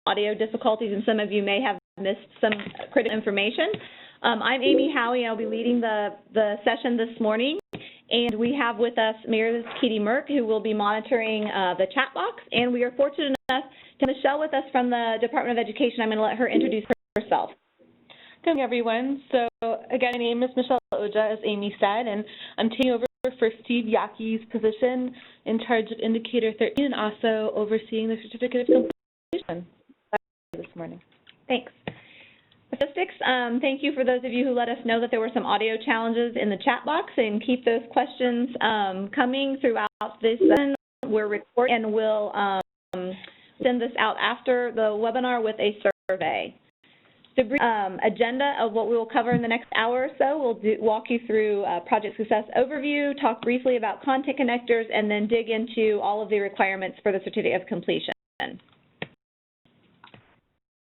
audio difficulties, and some of you may have missed some critical information. I'm Amy Howie, and I'll be leading the session this morning. And we have with us Meredith Keaty Merck, who will be monitoring the chat box. And we are fortunate enough to have Michelle with us from the Department of Education. I'm going to let her introduce herself. Good morning, everyone. So, again, my name is Michelle Oja, as Amy said, and I'm taking over for Steve Yackey's position in charge of Indicator 13 and also overseeing the Certificate of Completion this morning. Thanks. Statistics, thank you for those of you who let us know that there were some audio challenges in the chat box, and keep those questions coming throughout this session. We're recording and we'll send this out after the webinar with a survey. The brief agenda of what we will cover in the next hour or so, we'll walk you through project success overview, talk briefly about content connectors, and then dig into all of the requirements for the certificate of completion.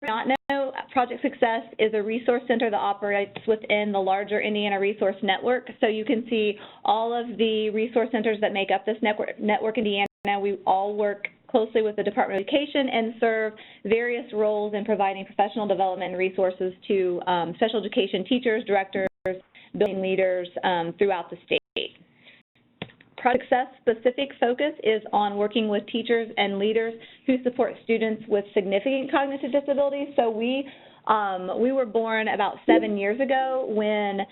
Not know, Project Success is a resource center that operates within the larger Indiana Resource Network. So you can see all of the resource centers that make up this network Indiana. We all work closely with the Department of Education and serve various roles in providing professional development and resources to special education teachers, directors, building leaders throughout the state. Project Success specific focus is on working with teachers and leaders who support students with significant cognitive disabilities. So we were born about 7 years ago when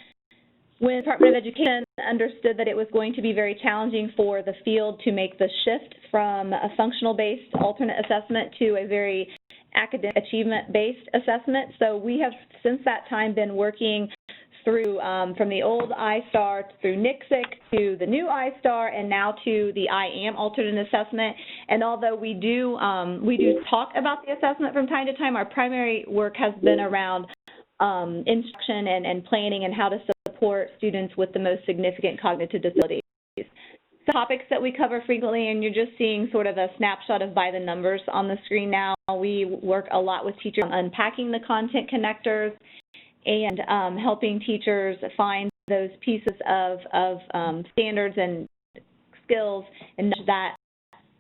the Department of Education understood that it was going to be very challenging for the field to make the shift from a functional-based alternate assessment to a very academic achievement-based assessment. So we have since that time been working through from the old iStar through NCSIC to the new iStar and now to the IAM alternate assessment. And although we do talk about the assessment from time to time, our primary work has been around instruction and planning and how to support students with the most significant cognitive disabilities. So topics that we cover frequently, and you're just seeing sort of a snapshot of by the numbers on the screen now. We work a lot with teachers on unpacking the content connectors and helping teachers find those pieces of standards and skills and that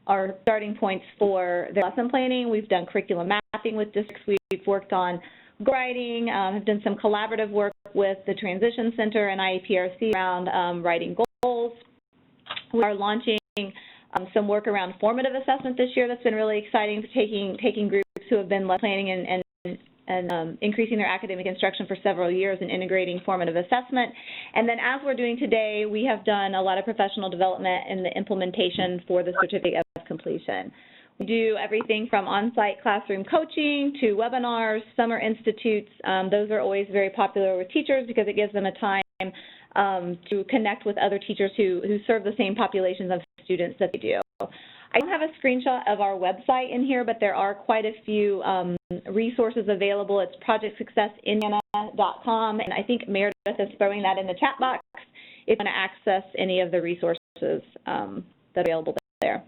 are starting points for their lesson planning. We've done curriculum mapping with districts. We've worked on goal writing, have done some collaborative work with the Transition Center and IEPRC around writing goals. We are launching some work around formative assessment this year that's been really exciting, taking groups who have been planning and increasing their academic instruction for several years and integrating formative assessment. And then as we're doing today, we have done a lot of professional development in the implementation for the certificate of completion. We do everything from on-site classroom coaching to webinars, summer institutes. Those are always very popular with teachers because it gives them a time to connect with other teachers who serve the same populations of students that they do. I don't have a screenshot of our website in here, but there are quite a few resources available. It's projectsuccessindiana.com, and I think Meredith is throwing that in the chat box if you want to access any of the resources that are available there.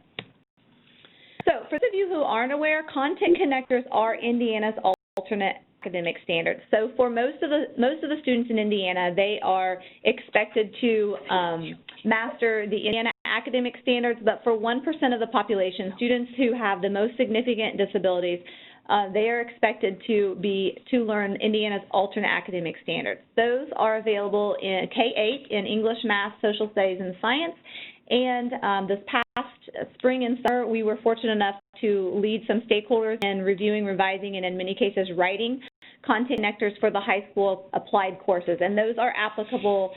So for those of you who aren't aware, content connectors are Indiana's alternate academic standards. So for most of the students in Indiana, they are expected to master the Indiana academic standards, but for 1% of the population, students who have the most significant disabilities, they are expected to learn Indiana's alternate academic standards. Those are available in K-8 in English, Math, Social Studies, and Science. And this past spring and summer, we were fortunate enough to lead some stakeholders in reviewing, revising, and in many cases writing content connectors for the high school applied courses. And those are applicable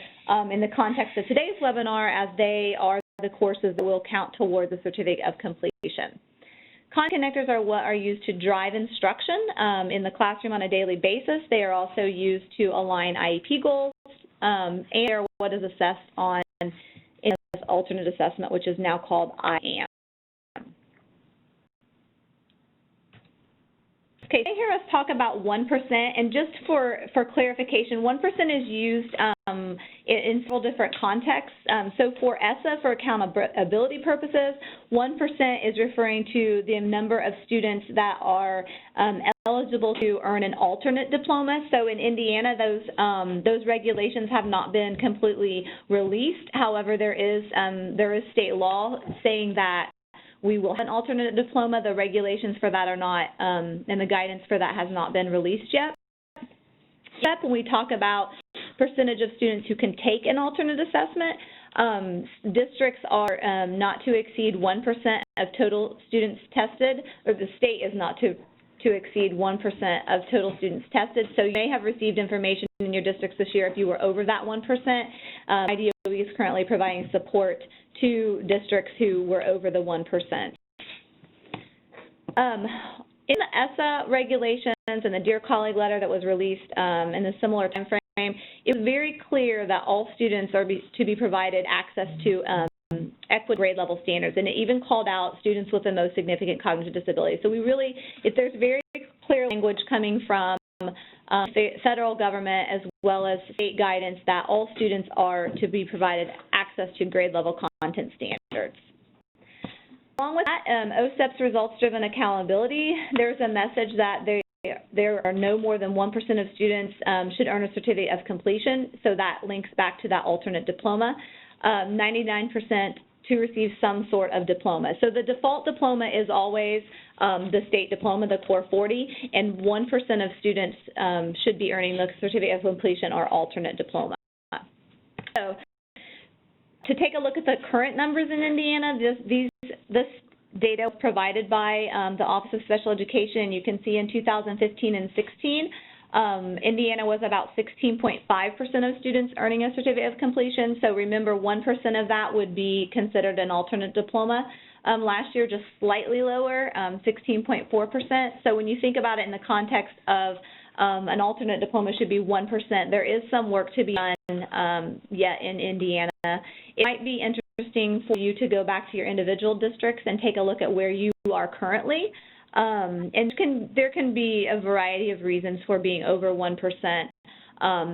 in the context of today's webinar, as they are the courses that will count toward the certificate of completion. Content connectors are what are used to drive instruction in the classroom on a daily basis. They are also used to align IEP goals, and they are what is assessed on in this alternate assessment, which is now called IAM. Okay, so hear us talk about 1%, and just for clarification, 1% is used in several different contexts. So for ESSA, for accountability purposes, 1% is referring to the number of students that are eligible to earn an alternate diploma. So in Indiana, those regulations have not been completely released. However, there is state law saying that we will have an alternate diploma. The regulations for that are not, and the guidance for that has not been released yet. When we talk about percentage of students who can take an alternate assessment, districts are not to exceed 1% of total students tested, or the state is not to exceed 1% of total students tested. So you may have received information in your districts this year if you were over that 1%. IDOE is currently providing support to districts who were over the 1%. In the ESSA regulations and the Dear Colleague letter that was released in a similar time frame, it was very clear that all students are to be provided access to equitable grade level standards, and it even called out students with the most significant cognitive disabilities. So there's very clear language coming from the federal government as well as state guidance that all students are to be provided access to grade level content standards. Along with that, OSEP's results-driven accountability, there's a message that there are no more than 1% of students should earn a certificate of completion, so that links back to that alternate diploma. 99% to receive some sort of diploma. So the default diploma is always the state diploma, the Core 40, and 1% of students should be earning the certificate of completion or alternate diploma. So to take a look at the current numbers in Indiana, this data was provided by the Office of Special Education. You can see in 2015 and 16, Indiana was about 16.5% of students earning a certificate of completion. So remember, 1% of that would be considered an alternate diploma. Last year, just slightly lower, 16.4%. So when you think about it in the context of an alternate diploma should be 1%, there is some work to be done yet in Indiana. It might be interesting for you to go back to your individual districts and take a look at where you are currently. And there can be a variety of reasons for being over 1%.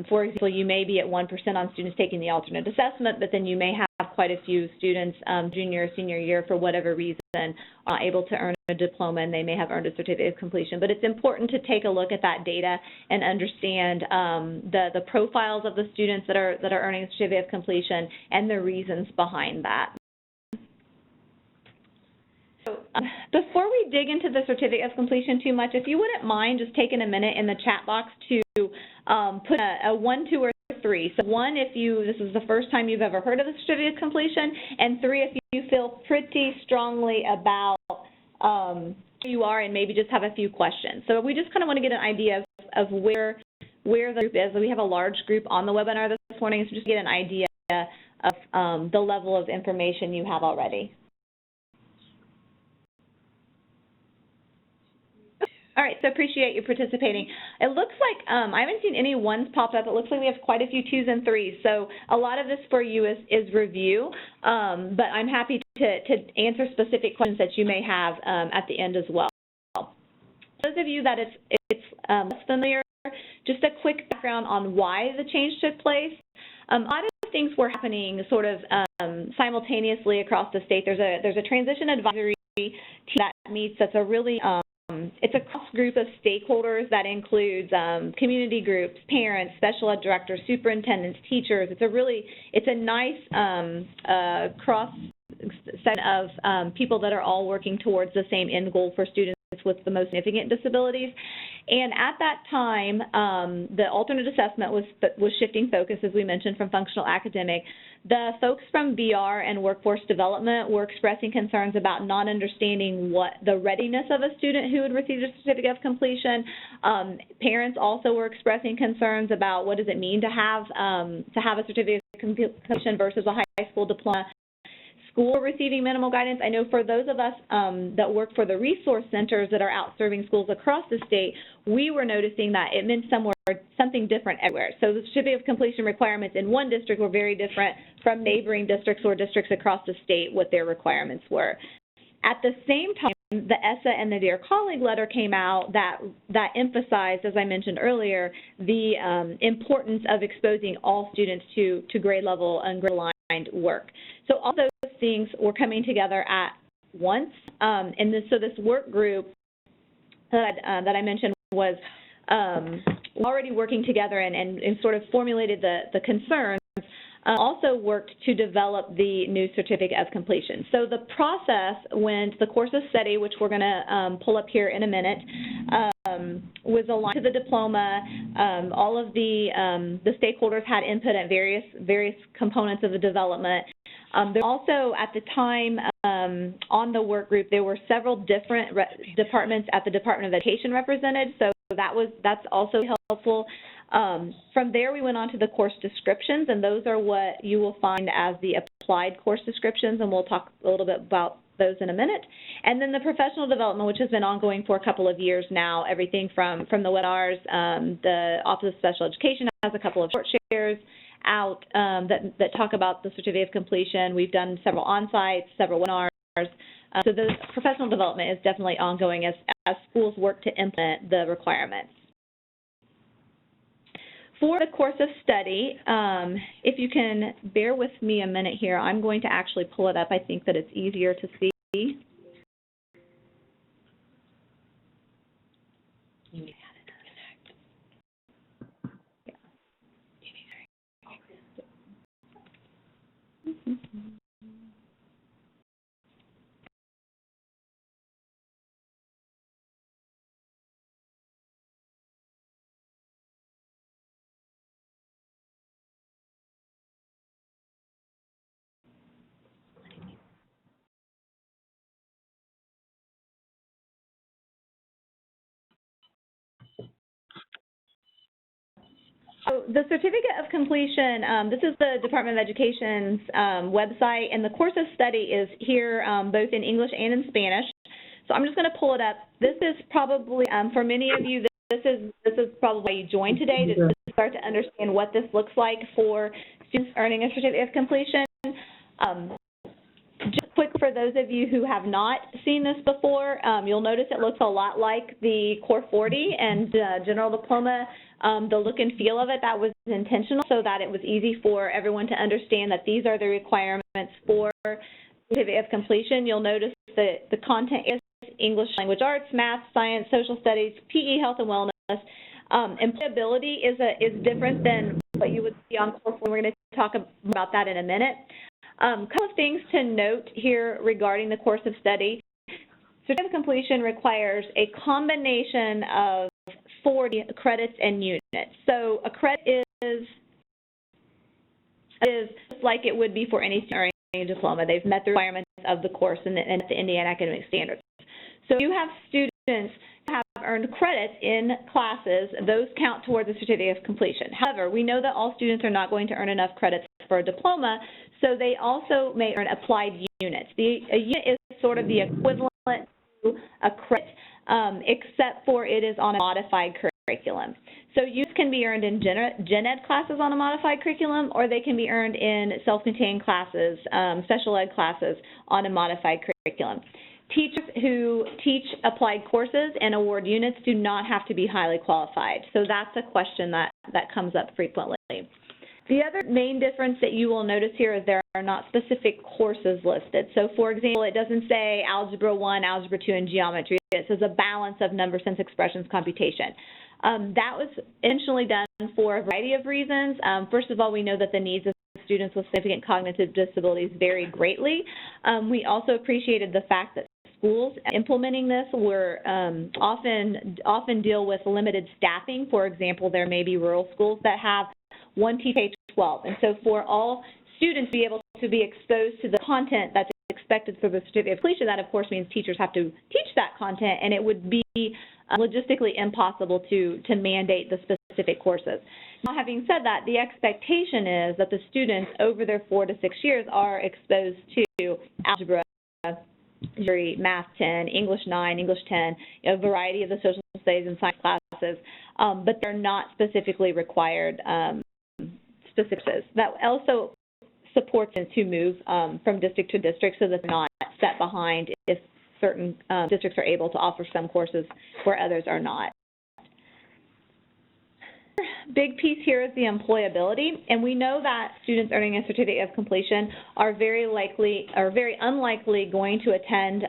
For example, you may be at 1% on students taking the alternate assessment, but then you may have quite a few students junior or senior year for whatever reason are able to earn a diploma, and they may have earned a certificate of completion. But it's important to take a look at that data and understand the profiles of the students that are earning a certificate of completion and the reasons behind that. So, before we dig into the certificate of completion too much, if you wouldn't mind just taking a minute in the chat box to put a 1, 2, or 3. So 1, if this is the first time you've ever heard of the certificate of completion, and 3, if you feel pretty strongly about who you are and maybe just have a few questions. So we just kind of want to get an idea of where the group is. We have a large group on the webinar this morning, so just get an idea of the level of information you have already. All right, so appreciate you participating. It looks like I haven't seen any 1s pop up. It looks like we have quite a few 2s and 3s. So a lot of this for you is review, but I'm happy to answer specific questions that you may have at the end as well. Those of you that it's less familiar, just a quick background on why the change took place. A lot of things were happening sort of simultaneously across the state. There's a transition advisory team that meets. That's a really it's a cross group of stakeholders that includes community groups, parents, special ed directors, superintendents, teachers. It's a nice cross set of people that are all working towards the same end goal for students with the most significant disabilities. And at that time, the alternate assessment was shifting focus, as we mentioned, from functional academic. The folks from BR and workforce development were expressing concerns about not understanding what the readiness of a student who had received a certificate of completion. Parents also were expressing concerns about what does it mean to have a certificate of completion versus a high school diploma. School receiving minimal guidance. I know for those of us that work for the resource centers that are out serving schools across the state, we were noticing that it meant something different everywhere. So the certificate of completion requirements in one district were very different from neighboring districts or districts across the state, what their requirements were. At the same time, the ESSA and the Dear Colleague letter came out that emphasized, as I mentioned earlier, the importance of exposing all students to grade level and grade aligned work. So all those things were coming together at once, and so this work group that I mentioned was already working together and sort of formulated the concerns. also worked to develop the new certificate of completion. So the process went, the course of study, which we're going to pull up here in a minute, was aligned to the diploma. All of the stakeholders had input at various components of the development. There also, at the time, on the work group, there were several different departments at the Department of Education represented, so that's also helpful. From there, we went on to the course descriptions, and those are what you will find as the applied course descriptions, and we'll talk a little bit about those in a minute. And then the professional development, which has been ongoing for a couple of years now, everything from the webinars. The Office of Special Education has a couple of short shares out that talk about the certificate of completion. We've done several on-sites, several webinars. So the professional development is definitely ongoing as schools work to implement the requirements. For the course of study, if you can bear with me a minute here, I'm going to actually pull it up. I think that it's easier to see. So the certificate of completion, this is the Department of Education's website, and the course of study is here both in English and in Spanish. So I'm just going to pull it up. This is probably, for many of you, this is probably why you joined today, to start to understand what this looks like for students earning a certificate of completion. Just quick, for those of you who have not seen this before, you'll notice it looks a lot like the Core 40 and General Diploma. The look and feel of it, that was intentional so that it was easy for everyone to understand that these are the requirements for certificate of completion. You'll notice that the content is English language arts, math, science, social studies, PE, health and wellness. Employability is different than what you would see on Core 4. We're going to talk about that in a minute. A couple of things to note here regarding the course of study. Certificate of completion requires a combination of 40 credits and units. So a credit is like it would be for any student earning a diploma. They've met the requirements of the course and the Indiana academic standards. So if you have students who have earned credits in classes, those count towards the certificate of completion. However, we know that all students are not going to earn enough credits for a diploma, so they also may earn applied units. A unit is sort of the equivalent to a credit, except for it is on a modified curriculum. So units can be earned in gen ed classes on a modified curriculum, or they can be earned in self-contained classes, special ed classes on a modified curriculum. Teachers who teach applied courses and award units do not have to be highly qualified. So that's a question that comes up frequently. The other main difference that you will notice here is there are not specific courses listed. So for example, it doesn't say Algebra 1, Algebra 2, and Geometry. It says a balance of number, sense, expressions, computation. That was intentionally done for a variety of reasons. First of all, we know that the needs of students with significant cognitive disabilities vary greatly. We also appreciated the fact that schools implementing this were often deal with limited staffing. For example, there may be rural schools that have one teacher K-12, and so for all students to be able to be exposed to the content that's expected for the certificate of completion, that of course means teachers have to teach that content, and it would be logistically impossible to mandate the specific courses. Now, having said that, the expectation is that the students over their 4 to 6 years are exposed to algebra, math 10, English 9, English 10, a variety of the social studies and science classes, but they're not specifically required specifics. That also supports them to move from district to district so that they're not set behind if certain districts are able to offer some courses where others are not. Big piece here is the employability, and we know that students earning a certificate of completion are very unlikely going to attend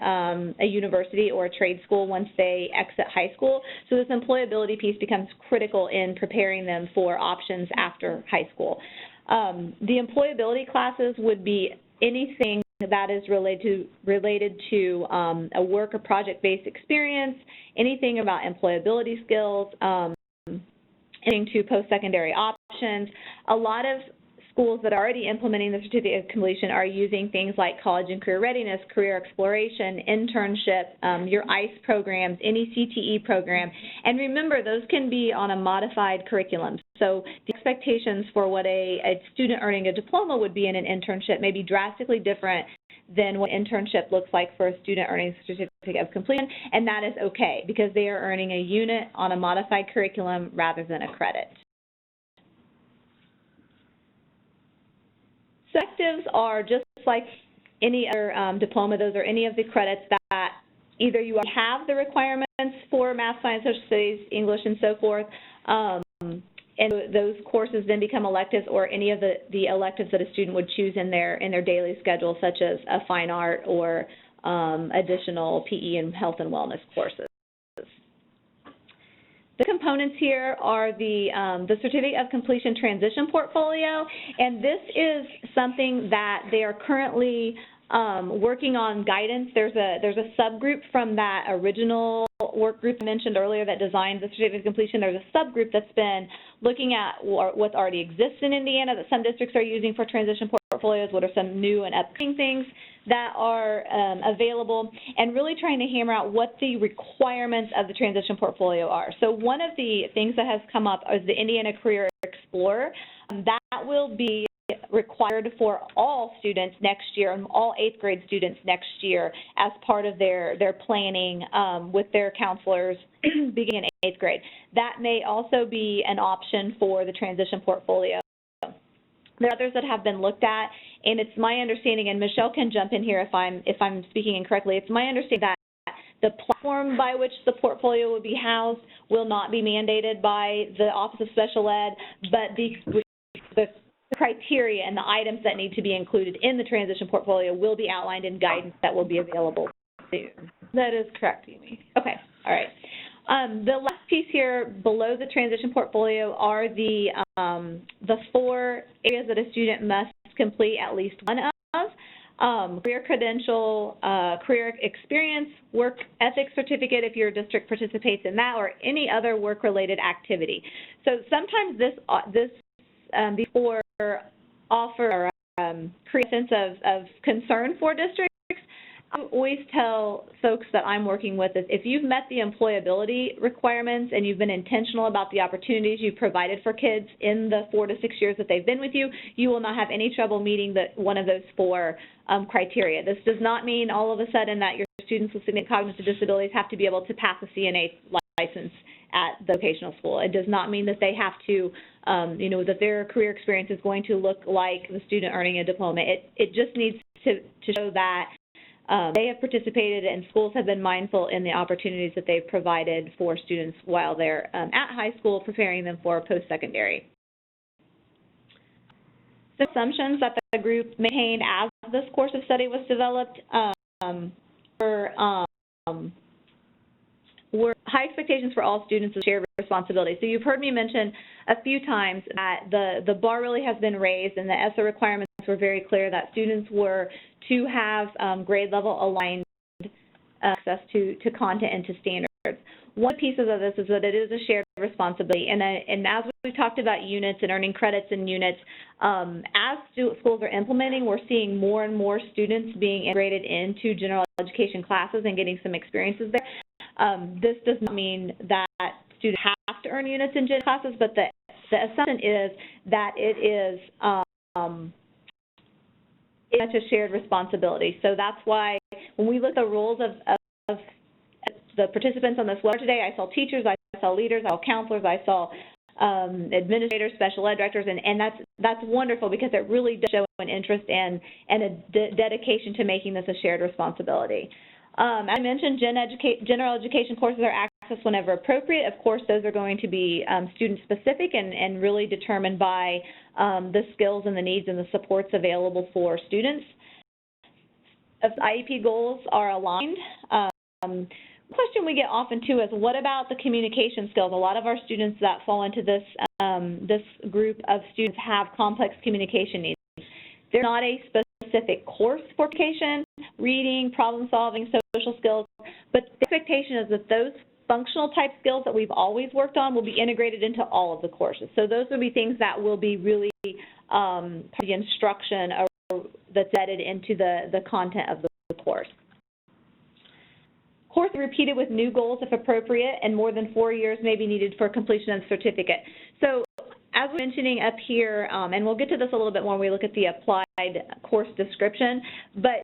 a university or a trade school once they exit high school. So this employability piece becomes critical in preparing them for options after high school. The employability classes would be anything that is related to a work or project-based experience, anything about employability skills, anything to post-secondary options. A lot of schools that are already implementing the certificate of completion are using things like college and career readiness, career exploration, internship, your ICE programs, any CTE program. And remember, those can be on a modified curriculum. So the expectations for what a student earning a diploma would be in an internship may be drastically different than what internship looks like for a student earning a certificate of completion, and that is okay because they are earning a unit on a modified curriculum rather than a credit. Electives are just like any other diploma. Those are any of the credits that either you have the requirements for math, science, social studies, English, and so forth, and those courses then become electives, or any of the electives that a student would choose in their daily schedule, such as a fine art or additional PE and health and wellness courses. The components here are the Certificate of Completion Transition Portfolio, and this is something that they are currently working on guidance. There's a subgroup from that original work group I mentioned earlier that designed the Certificate of Completion. There's a subgroup that's been looking at what already exists in Indiana that some districts are using for transition portfolios, what are some new and upcoming things that are available, and really trying to hammer out what the requirements of the transition portfolio are. So one of the things that has come up is the Indiana Career Explorer. That will be required for all students next year, and all 8th grade students next year, as part of their planning with their counselors beginning in 8th grade. That may also be an option for the transition portfolio. There are others that have been looked at, and it's my understanding, and Michelle can jump in here if I'm speaking incorrectly, it's my understanding that the platform by which the portfolio will be housed will not be mandated by the Office of Special Ed, but the criteria and the items that need to be included in the transition portfolio will be outlined in guidance that will be available soon. That is correct, Amy. Okay, all right. The last piece here below the transition portfolio are the 4 areas that a student must complete at least one of. Career credential, career experience, work ethics certificate if your district participates in that, or any other work-related activity. So sometimes these 4 offer create a sense of concern for districts. I always tell folks that I'm working with is if you've met the employability requirements and you've been intentional about the opportunities you've provided for kids in the 4 to 6 years that they've been with you, you will not have any trouble meeting one of those 4 criteria. This does not mean all of a sudden that your students with significant cognitive disabilities have to be able to pass a CNA license at the vocational school. It does not mean that they have to, that their career experience is going to look like the student earning a diploma. It just needs to show that they have participated and schools have been mindful in the opportunities that they've provided for students while they're at high school, preparing them for post-secondary. The assumptions that the group maintained as this course of study was developed were high expectations for all students with shared responsibility. So you've heard me mention a few times that the bar really has been raised, and the ESSA requirements were very clear that students were to have grade level aligned access to content and to standards. One piece of this is that it is a shared responsibility, and as we talked about units and earning credits in units, as schools are implementing, we're seeing more and more students being integrated into general education classes and getting some experiences there. This does not mean that students have to earn units in gen classes, but the assumption is that it is such a shared responsibility. So that's why when we look at the roles of the participants on this webinar today, I saw teachers, I saw leaders, I saw counselors, I saw administrators, special ed directors, and that's wonderful because it really does show an interest and a dedication to making this a shared responsibility. As I mentioned, general education courses are accessed whenever appropriate. Of course, those are going to be student-specific and really determined by the skills and the needs and the supports available for students. If IEP goals are aligned, the question we get often, too, is what about the communication skills? A lot of our students that fall into this this group of students have complex communication needs. There's not a specific course for communication, reading, problem solving, social skills, but the expectation is that those functional type skills that we've always worked on will be integrated into all of the courses. So those will be things that will be really part of the instruction that's added into the content of the course. Course repeated with new goals if appropriate, and more than 4 years may be needed for completion of the certificate. So as we're mentioning up here, and we'll get to this a little bit more when we look at the applied course description, but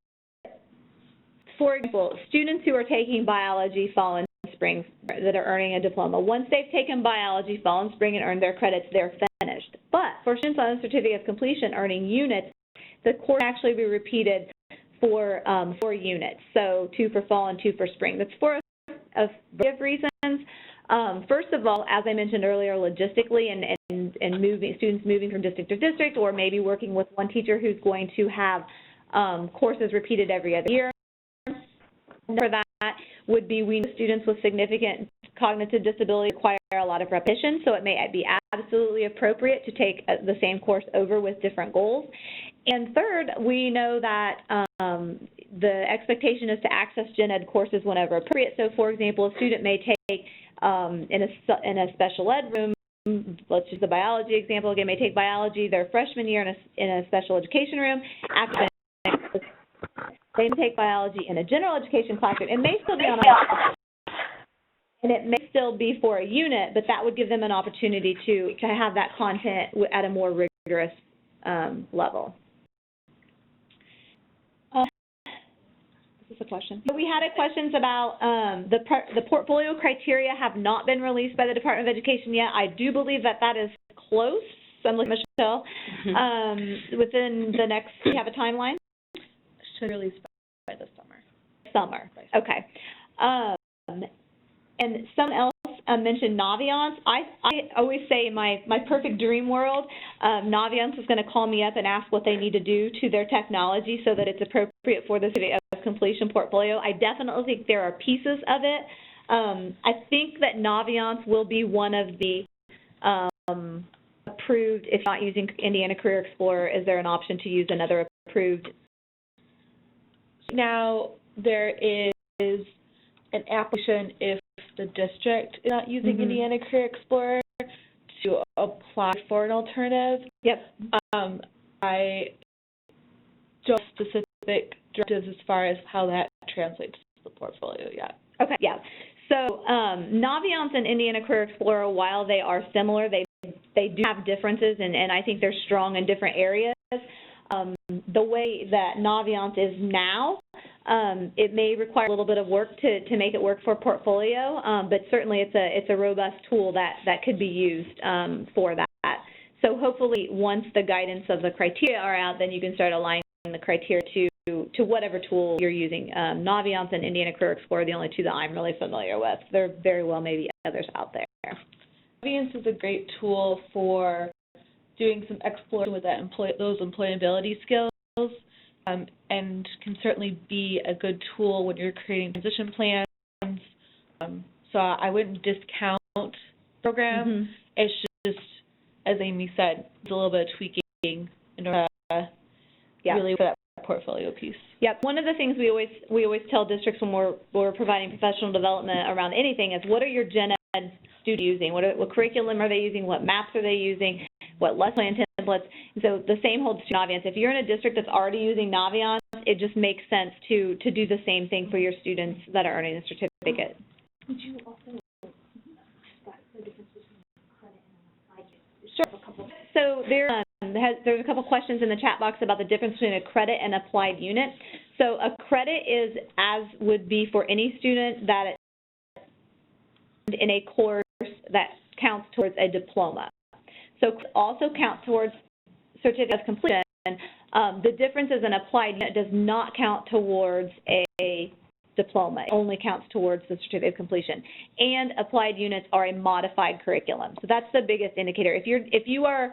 for example, students who are taking biology fall and spring that are earning a diploma, once they've taken biology fall and spring and earned their credits, they're finished. But for students on a certificate of completion earning units, the course can actually be repeated for 4 units, so 2 for fall and 2 for spring. That's for a variety of reasons. First of all, as I mentioned earlier, logistically and students moving from district to district, or maybe working with one teacher who's going to have courses repeated every other year. For that would be we know students with significant cognitive disability require a lot of repetition, so it may be absolutely appropriate to take the same course over with different goals. And third, we know that the expectation is to access gen ed courses whenever appropriate. So, for example, a student may take in a special ed room, let's use the biology example again, may take biology their freshman year in a special education room. After they may take biology in a general education classroom. It may still be on a and it may still be for a unit, but that would give them an opportunity to have that content at a more rigorous level. This is a question. So we had questions about the portfolio criteria have not been released by the Department of Education yet. I do believe that is close. So I'm looking at Michelle. Within the next, do you have a timeline? Should release by the summer. Summer, okay. And someone else mentioned Naviance. I always say in my perfect dream world, Naviance is going to call me up and ask what they need to do to their technology so that it's appropriate for the certificate of completion portfolio. I definitely think there are pieces of it. I think that Naviance will be one of the approved, if not using Indiana Career Explorer, is there an option to use another approved? Now, there is an application if the district is not using Indiana Career Explorer to apply for an alternative. Yep. I don't have specific directives as far as how that translates to the portfolio yet. Okay, yeah. So Naviance and Indiana Career Explorer, while they are similar, they do have differences, and I think they're strong in different areas. The way that Naviance is now, it may require a little bit of work to make it work for portfolio, but certainly it's a robust tool that could be used for that. So hopefully once the guidance of the criteria are out, then you can start aligning the criteria to whatever tool you're using. Naviance and Indiana Career Explorer are the only two that I'm really familiar with. There very well may be others out there. Naviance is a great tool for doing some exploration with those employability skills, and can certainly be a good tool when you're creating transition plans. So I wouldn't discount the program. It's just, as Amy said, it's a little bit of tweaking in order to really for that portfolio piece. Yep. One of the things we always tell districts when we're providing professional development around anything is, what are your gen ed students using? What curriculum are they using? What maps are they using? What lesson plan templates? And so the same holds to Naviance. If you're in a district that's already using Naviance, it just makes sense to do the same thing for your students that are earning a certificate. Would you also discuss the difference between credit and applied? Sure. So there's a couple questions in the chat box about the difference between a credit and applied unit. So a credit is, as would be for any student that in a course that counts towards a diploma. So also count towards certificate of completion. The difference is an applied unit does not count towards a diploma. It only counts towards the certificate of completion. And applied units are a modified curriculum. So that's the biggest indicator. If you are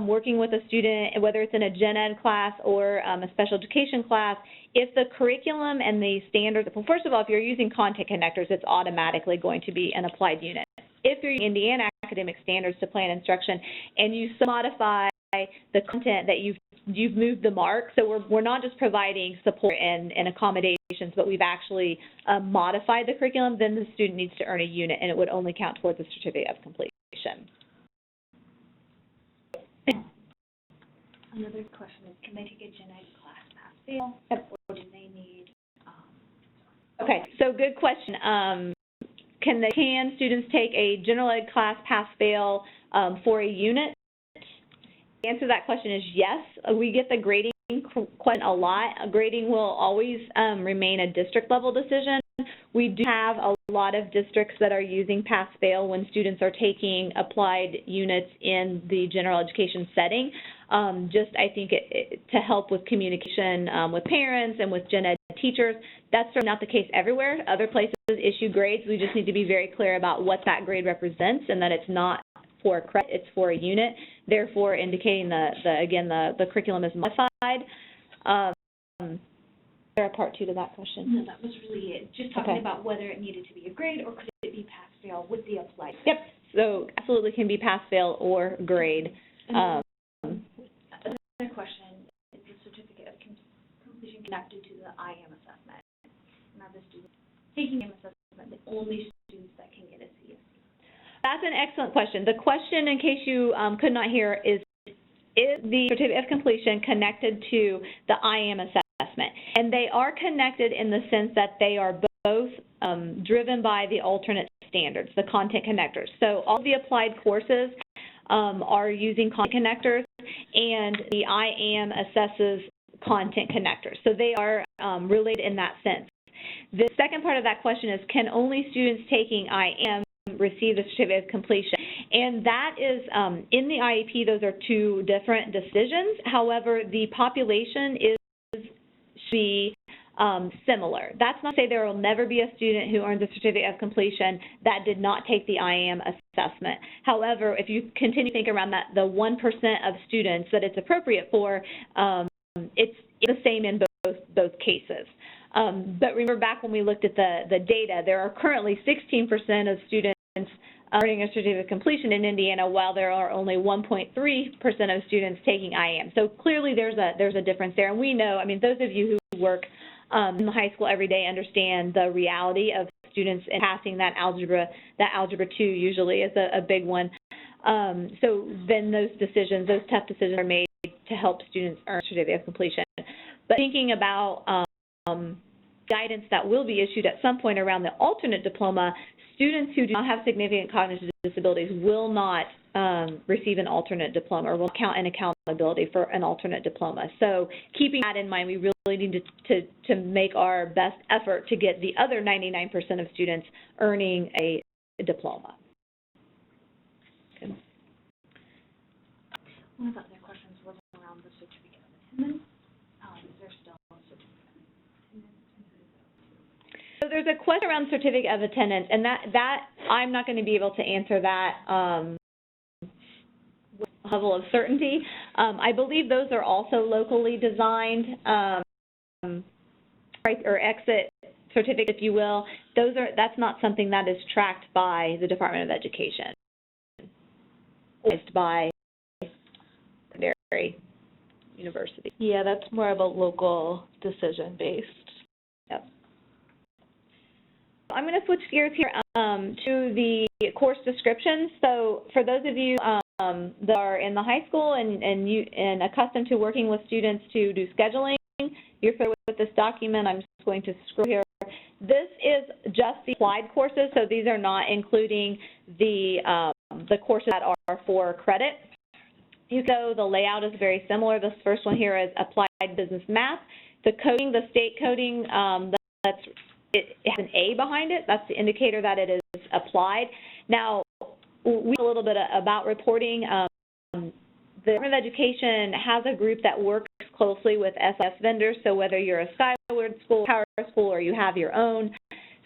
working with a student, whether it's in a gen ed class or a special education class, if the curriculum and the standards, well, first of all, if you're using content connectors, it's automatically going to be an applied unit. if you're using Indiana academic standards to plan instruction and you modify the content that you've moved the mark, so we're not just providing support and accommodations, but we've actually modified the curriculum, then the student needs to earn a unit, and it would only count towards the certificate of completion. Another question is, can they take a gen ed class pass-fail, or do they need, Okay, so good question. Can students take a general ed class pass-fail for a unit? The answer to that question is yes. We get the grading question a lot. Grading will always remain a district-level decision. We do have a lot of districts that are using pass-fail when students are taking applied units in the general education setting. Just, I think, to help with communication with parents and with gen ed teachers. That's certainly not the case everywhere. Other places issue grades. We just need to be very clear about what that grade represents and that it's not for a credit, it's for a unit, therefore indicating the curriculum is modified. Is there a part two to that question? No, that was really it. Just talking about whether it needed to be a grade or could it be pass-fail with the applied. Yep, so absolutely can be pass-fail or grade. Another question, is the certificate of completion connected to the IM assessment? And are the students taking IM assessment the only students that can get a CSE? That's an excellent question. The question, in case you could not hear, is the certificate of completion connected to the IM assessment? And they are connected in the sense that they are both driven by the alternate standards, the content connectors. So all the applied courses are using content connectors, and the IM assesses content connectors. So they are related in that sense. The second part of that question is, can only students taking IM receive the certificate of completion? And that is, in the IEP, those are two different decisions. However, the population should be similar. That's not to say there will never be a student who earns a certificate of completion that did not take the IM assessment. However, if you continue to think around that, the 1% of students that it's appropriate for, it's the same in both cases. But remember back when we looked at the data, there are currently 16% of students earning a certificate of completion in Indiana, while there are only 1.3% of students taking IM. So clearly there's a difference there. And we know, I mean, those of you who work in the high school every day understand the reality of students and passing that algebra 2 usually is a big one. So then those tough decisions are made to help students earn a certificate of completion. But thinking about guidance that will be issued at some point around the alternate diploma, students who do not have significant cognitive disabilities will not receive an alternate diploma, or will count in accountability for an alternate diploma. So keeping that in mind, we really need to make our best effort to get the other 99% of students earning a diploma. Okay. One of the other questions was around the certificate of attendance. Is there still a certificate of attendance? So there's a question around certificate of attendance, and that I'm not going to be able to answer that with a level of certainty. I believe those are also locally designed, or exit certificates, if you will. That's not something that is tracked by the Department of Education, or by secondary university. Yeah, that's more of a local decision based. Yep. I'm going to switch gears here to the course descriptions. So for those of you that are in the high school and accustomed to working with students to do scheduling, you're familiar with this document. I'm just going to scroll here. This is just the applied courses, so these are not including the courses that are for credit. So the layout is very similar. This first one here is Applied Business Math. The coding, the state coding, it has an A behind it. That's the indicator that it is applied. Now, we know a little bit about reporting. The Department of Education has a group that works closely with SIS vendors, so whether you're a Skyward School, Power School, or you have your own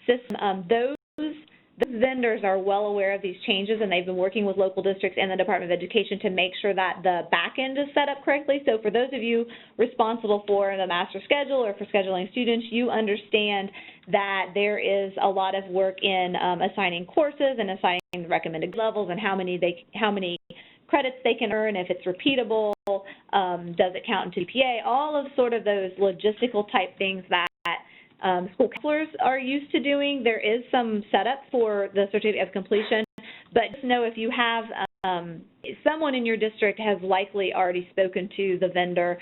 system, those The vendors are well aware of these changes, and they've been working with local districts and the Department of Education to make sure that the back end is set up correctly. So for those of you responsible for the master schedule or for scheduling students, you understand that there is a lot of work in assigning courses and assigning recommended levels and how many credits they can earn, if it's repeatable, does it count into GPA, all of sort of those logistical type things that school counselors are used to doing. There is some setup for the certificate of completion, but just know if you have someone in your district has likely already spoken to the vendor,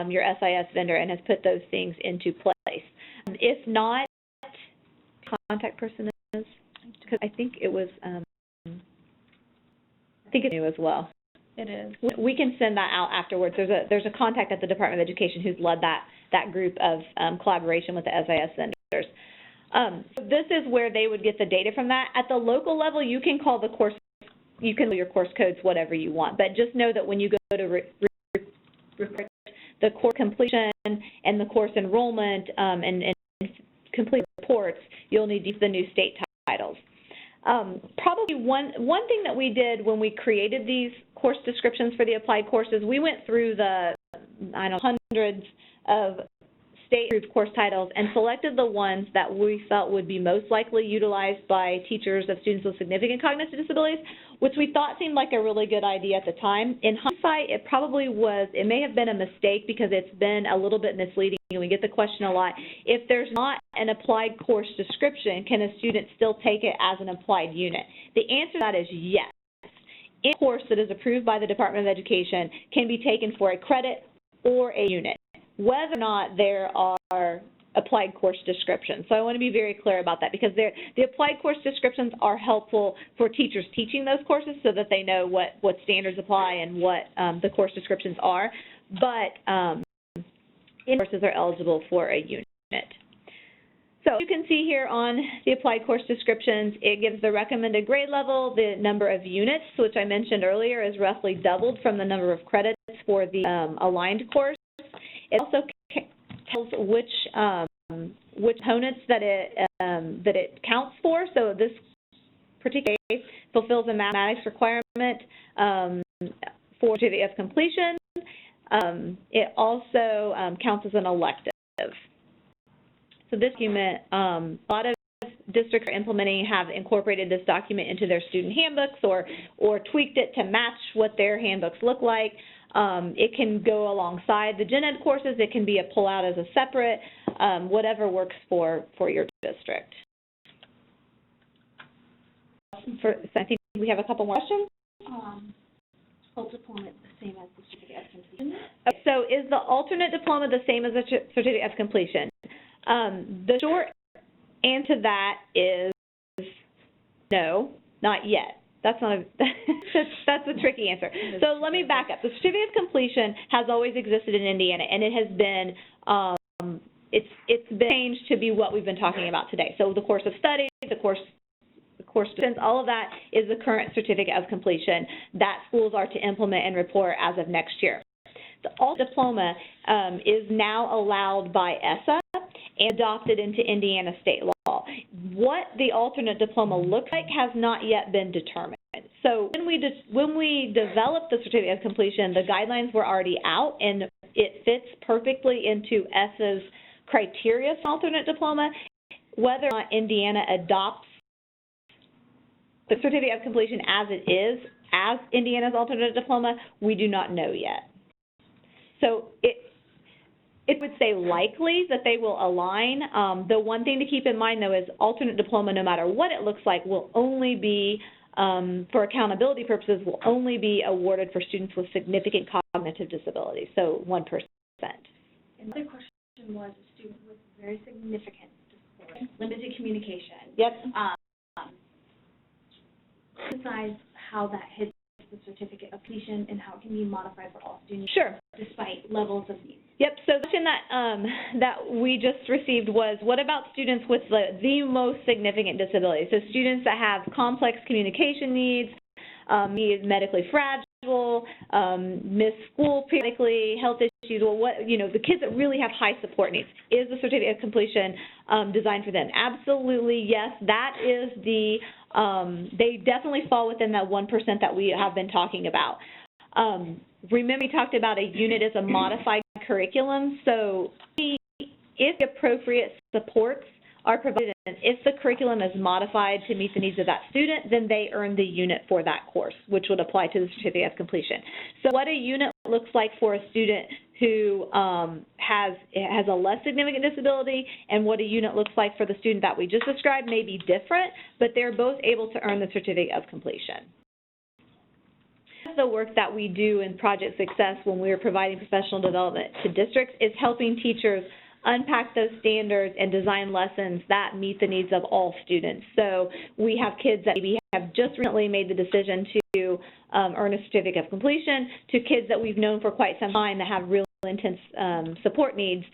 your SIS vendor, and has put those things into place. If not, contact person is, because I think it was, I think it's new as well. It is. We can send that out afterwards. There's a contact at the Department of Education who's led that group of collaboration with the SIS vendors. So this is where they would get the data from that. At the local level, you can call the course, you can call your course codes whatever you want, but just know that when you go to report the course completion and the course enrollment and complete reports, you'll need to use the new state titles. Probably one thing that we did when we created these course descriptions for the applied courses, we went through the, I don't know, hundreds of state-approved course titles and selected the ones that we felt would be most likely utilized by teachers of students with significant cognitive disabilities, which we thought seemed like a really good idea at the time. In hindsight, it probably was, it may have been a mistake because it's been a little bit misleading, and we get the question a lot. If there's not an applied course description, can a student still take it as an applied unit? The answer to that is yes. Any course that is approved by the Department of Education can be taken for a credit or a unit, whether or not there are applied course descriptions. So I want to be very clear about that, because the applied course descriptions are helpful for teachers teaching those courses so that they know what standards apply and what the course descriptions are, but courses are eligible for a unit. So you can see here on the applied course descriptions, it gives the recommended grade level, the number of units, which I mentioned earlier is roughly doubled from the number of credits for the aligned course. It also tells which components that it counts for. So this particular case fulfills a mathematics requirement for certificate of completion. It also counts as an elective. So this document, a lot of districts are implementing have incorporated this document into their student handbooks or tweaked it to match what their handbooks look like. It can go alongside the gen ed courses. It can be a pull-out as a separate, whatever works for your district. So I think we have a couple more questions. Diploma is the same as the certificate of completion? Okay, so is the alternate diploma the same as the certificate of completion? The short answer to that is no, not yet. That's not a that's a tricky answer. So let me back up. The certificate of completion has always existed in Indiana, and it has been it's been changed to be what we've been talking about today. So the course of study, the course students, all of that is the current certificate of completion that schools are to implement and report as of next year. The alternate diploma is now allowed by ESSA and adopted into Indiana state law. What the alternate diploma looks like has not yet been determined. So when we developed the certificate of completion, the guidelines were already out, and it fits perfectly into ESSA's criteria for alternate diploma. Whether or not Indiana adopts the certificate of completion as it is, as Indiana's alternate diploma, we do not know yet. So it would say likely that they will align. The one thing to keep in mind, though, is alternate diploma, no matter what it looks like, will only be, for accountability purposes, will only be awarded for students with significant cognitive disabilities, so 1%. Another question was a student with very significant disability, limited communication. Yep. Emphasize how that hits the certificate of completion and how it can be modified for all students. Sure. Despite levels of needs. Yep. So the question that we just received was, what about students with the most significant disabilities? So students that have complex communication needs, medically fragile, miss school periodically, health issues, well, the kids that really have high support needs. Is the certificate of completion designed for them? Absolutely, yes. That is they definitely fall within that 1% that we have been talking about. Remember, we talked about a unit as a modified curriculum, so if appropriate supports are provided, and if the curriculum is modified to meet the needs of that student, then they earn the unit for that course, which would apply to the certificate of completion. So what a unit looks like for a student who has a less significant disability and what a unit looks like for the student that we just described may be different, but they're both able to earn the certificate of completion. The work that we do in Project Success when we're providing professional development to districts is helping teachers unpack those standards and design lessons that meet the needs of all students. So we have kids that maybe have just recently made the decision to earn a certificate of completion, to kids that we've known for quite some time that have real intense support needs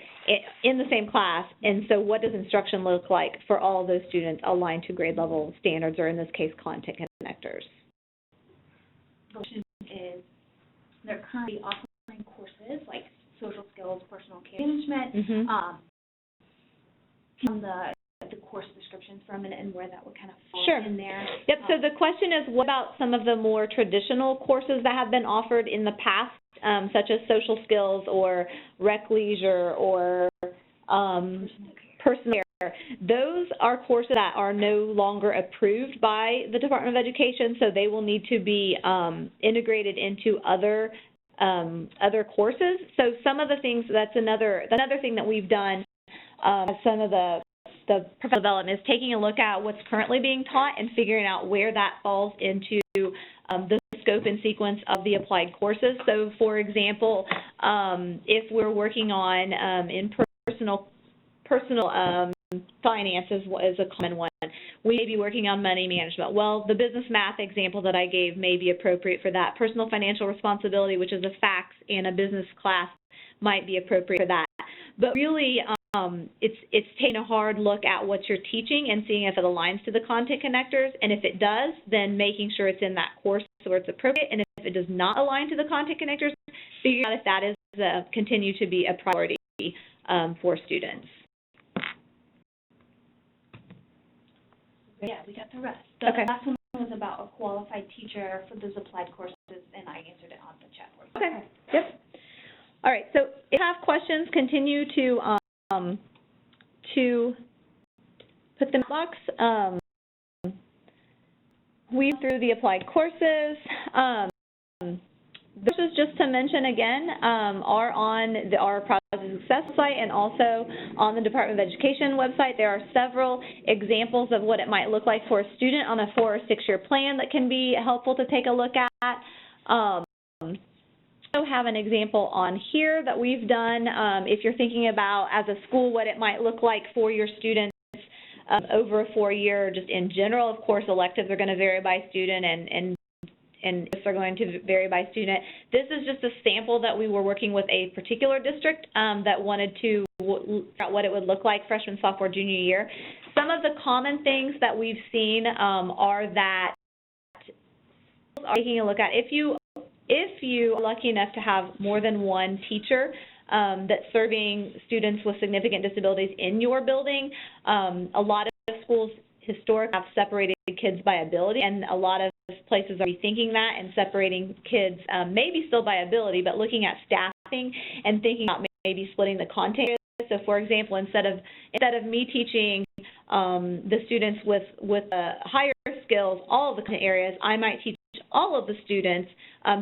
in the same class. And so what does instruction look like for all of those students aligned to grade level standards, or in this case, content connectors? The question is, they're currently offering courses like social skills, personal care management, on the course descriptions for a minute and where that would kind of fall in there. Yep, so the question is, what about some of the more traditional courses that have been offered in the past, such as social skills or rec leisure or personal care? Those are courses that are no longer approved by the Department of Education, so they will need to be integrated into other courses. So some of the things, that's another thing that we've done, some of the professional development is taking a look at what's currently being taught and figuring out where that falls into the scope and sequence of the applied courses. So for example, if we're working on in personal finances is a common one. We may be working on money management. Well, the business math example that I gave may be appropriate for that. Personal financial responsibility, which is a FACS and a business class, might be appropriate for that. But really, it's taking a hard look at what you're teaching and seeing if it aligns to the content connectors. And if it does, then making sure it's in that course where it's appropriate. And if it does not align to the content connectors, figuring out if that is continue to be a priority for students. Yeah, we got the rest. The last one was about a qualified teacher for those applied courses, and I answered it on the chat board. Okay. Yep. All right. So if you have questions, continue to put them in the box. We went through the applied courses. This is just to mention again, are on our Project Success site and also on the Department of Education website. There are several examples of what it might look like for a student on a 4 or 6 year plan that can be helpful to take a look at. I have an example on here that we've done. If you're thinking about as a school what it might look like for your students over a 4 year, just in general, of course, electives are going to vary by student and are going to vary by student. This is just a sample that we were working with a particular district that wanted to figure out what it would look like freshman, sophomore, junior year. Some of the common things that we've seen are that taking a look at if you are lucky enough to have more than one teacher that's serving students with significant disabilities in your building, a lot of schools historically have separated kids by ability, and a lot of places are rethinking that and separating kids, maybe still by ability, but looking at staffing and thinking about maybe splitting the content areas. So, for example, instead of me teaching the students with higher skills all of the content areas, I might teach all of the students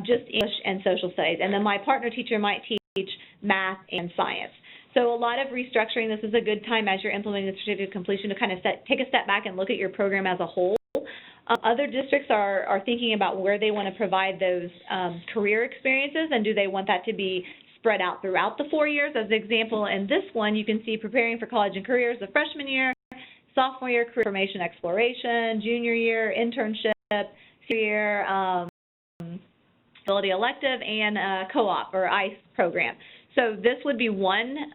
just English and social studies, and then my partner teacher might teach math and science. So a lot of restructuring. This is a good time as you're implementing the certificate of completion to kind of take a step back and look at your program as a whole. Other districts are thinking about where they want to provide those career experiences, and do they want that to be spread out throughout the 4 years. As an example, in this one, you can see preparing for college and careers the freshman year, sophomore year, career formation exploration, junior year, internship, senior year, ability elective, and co-op or ICE program. So this would be one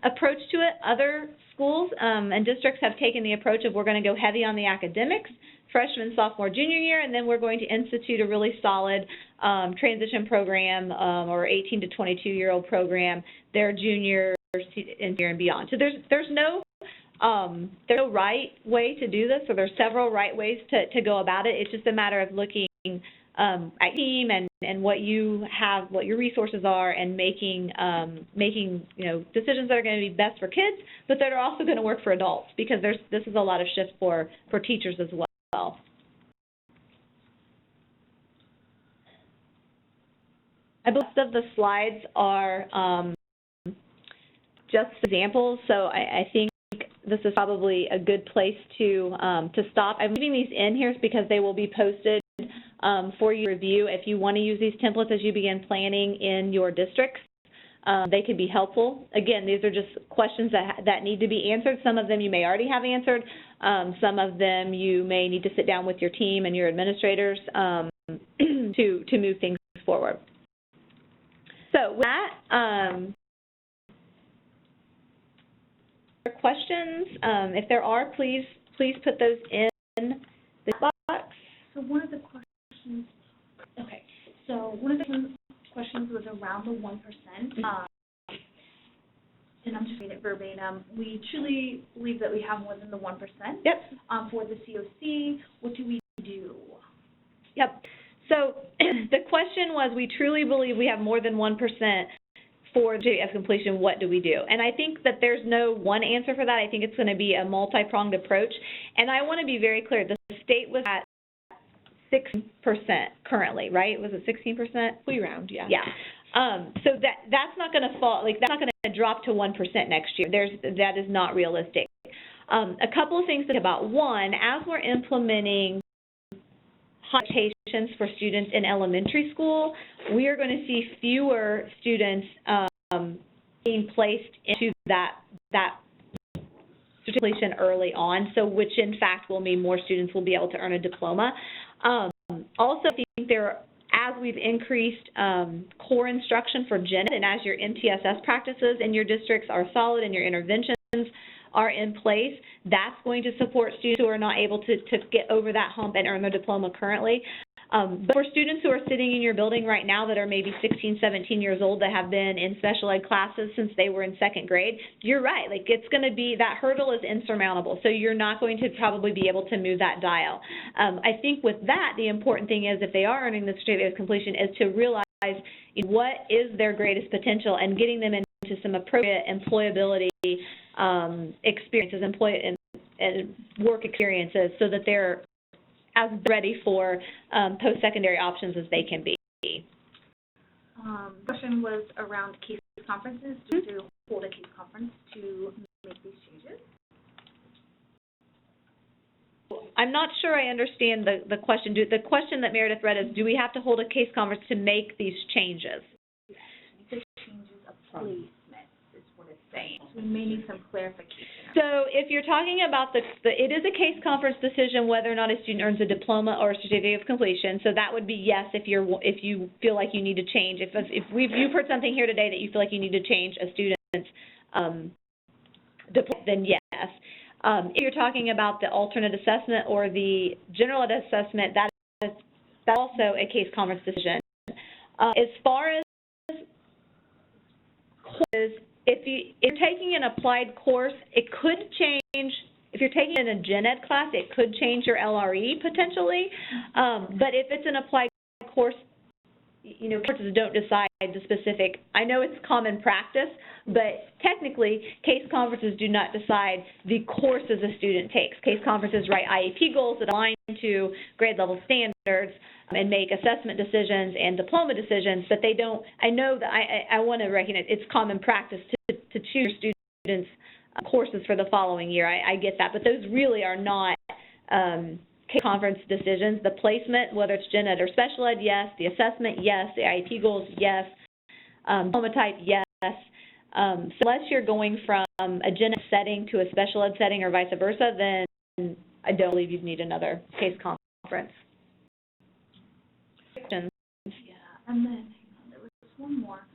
approach to it. Other schools and districts have taken the approach of we're going to go heavy on the academics freshman, sophomore, junior year, and then we're going to institute a really solid transition program or 18 to 22-year-old program their junior and beyond. So there's no right way to do this, or there's several right ways to go about it. It's just a matter of looking at team and what you have, what your resources are, and making decisions that are going to be best for kids, but that are also going to work for adults, because this is a lot of shift for teachers as well. I believe most of the slides are just examples, so I think this is probably a good place to stop. I'm leaving these in here because they will be posted for your review. If you want to use these templates as you begin planning in your districts, they could be helpful. Again, these are just questions that need to be answered. Some of them you may already have answered. Some of them you may need to sit down with your team and your administrators to move things forward. So with that, questions, if there are, please put those in the box. So one of the questions, was around the 1%. And I'm just reading it verbatim. We truly believe that we have more than the 1%. Yep. For the COC, what do we do? Yep. So the question was, we truly believe we have more than 1% for JF completion. What do we do? And I think that there's no one answer for that. I think it's going to be a multi-pronged approach. And I want to be very clear. The state was at 6% currently, right? Was it 16%? We round, yeah. Yeah. So that's not going to fall, like, that's not going to drop to 1% next year. That is not realistic. A couple of things to think about. One, as we're implementing qualifications for students in elementary school, we are going to see fewer students being placed into that certification early on, so which in fact will mean more students will be able to earn a diploma. Also, I think as we've increased core instruction for gen ed, and as your MTSS practices in your districts are solid and your interventions are in place, that's going to support students who are not able to get over that hump and earn their diploma currently. But for students who are sitting in your building right now that are maybe 16, 17 years old, that have been in special ed classes since they were in second grade, you're right. Like, it's going to be, that hurdle is insurmountable. So you're not going to probably be able to move that dial. I think with that, the important thing is, if they are earning the certificate of completion, is to realize what is their greatest potential and getting them into some appropriate employability experiences, and work experiences, so that they're as ready for post-secondary options as they can be. The question was around case conferences. Do we hold a case conference to make these changes? I'm not sure I understand the question. The question that Meredith read is, do we have to hold a case conference to make these changes? The changes of placement is what it's saying. So we may need some clarification. So if you're talking about it is a case conference decision whether or not a student earns a diploma or a certificate of completion. So that would be yes if you feel like you need to change. If you've heard something here today that you feel like you need to change a student's diploma, then yes. If you're talking about the alternate assessment or the general ed assessment, that's also a case conference decision. As far as courses, if you're taking an applied course, it could change. If you're taking it in a gen ed class, it could change your LRE potentially. But if it's an applied course, courses don't decide the specific. I know it's common practice, but technically, case conferences do not decide the courses a student takes. Case conferences write IEP goals that align to grade level standards and make assessment decisions and diploma decisions, but they don't. I know that I want to recognize it's common practice to choose students' courses for the following year. I get that, but those really are not case conference decisions. The placement, whether it's gen ed or special ed, yes. The assessment, yes. The IEP goals, yes. Diploma type, yes. So unless you're going from a gen ed setting to a special ed setting or vice versa, then I don't believe you'd need another case conference. Yeah, and then hang on, there was one more.